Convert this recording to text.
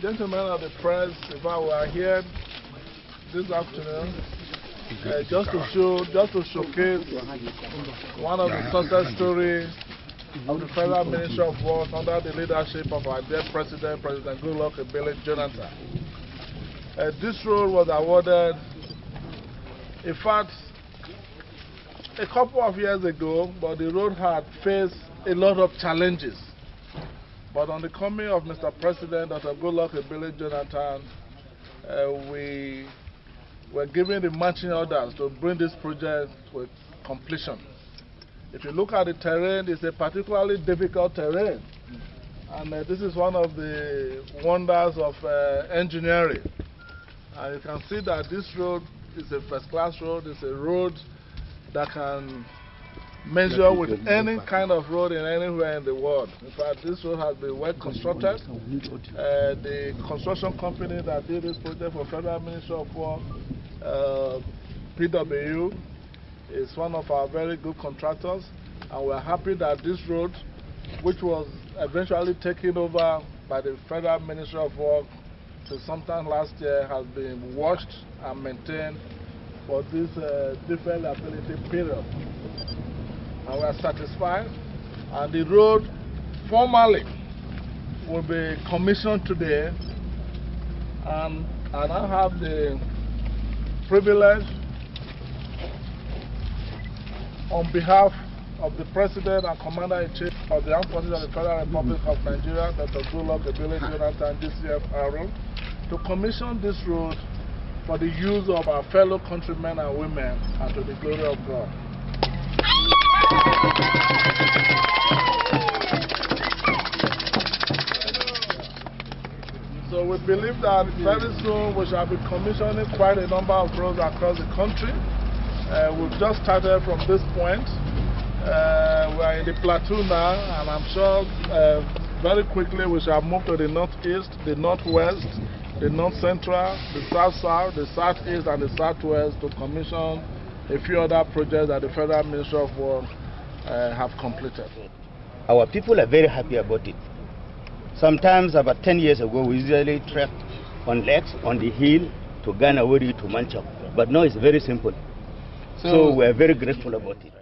Gentlemen of the press, if I were here this afternoon, just to showcase one of the success stories of the Federal Ministry of Work under the leadership of our dear President Goodluck Jonathan. This road was awarded, in fact, a couple of years ago, but the road had faced a lot of challenges. But on the coming of Mr. President, Dr. Goodluck Jonathan, we were given the marching orders to bring this project to completion. If you look at the terrain, it's a particularly difficult terrain. And this is one of the wonders of engineering. And you can see that this road is a first-class road. It's a road that can measure with any kind of road in anywhere in the world. In fact, this road has been well constructed. The construction company that did this project for Federal Ministry of Work, PW, is one of our very good contractors, and we're happy that this road, which was eventually taken over by the Federal Ministry of Work sometime last year, has been washed and maintained for this different liability period. And we are satisfied, and the road formally will be commissioned today, and I have the privilege on behalf of the President and Commander-in-Chief of the Armed Forces of the Federal Republic of Nigeria, Dr. Goodluck Jonathan, DCFR, to commission this road for the use of our fellow countrymen and women, and to the glory of God. So we believe that very soon we shall be commissioning quite a number of roads across the country. We've just started from this point. We are in the plateau now, and I'm sure very quickly we shall move to the northeast, the northwest, the north central, the south-south, the southeast, and the southwest to commission a few other projects that the Federal Ministry of Work have completed. Our people are very happy about it. Sometimes about 10 years ago, we usually trekked on legs on the hill to Ghana to Manchok. But now it's very simple. So we're very grateful about it.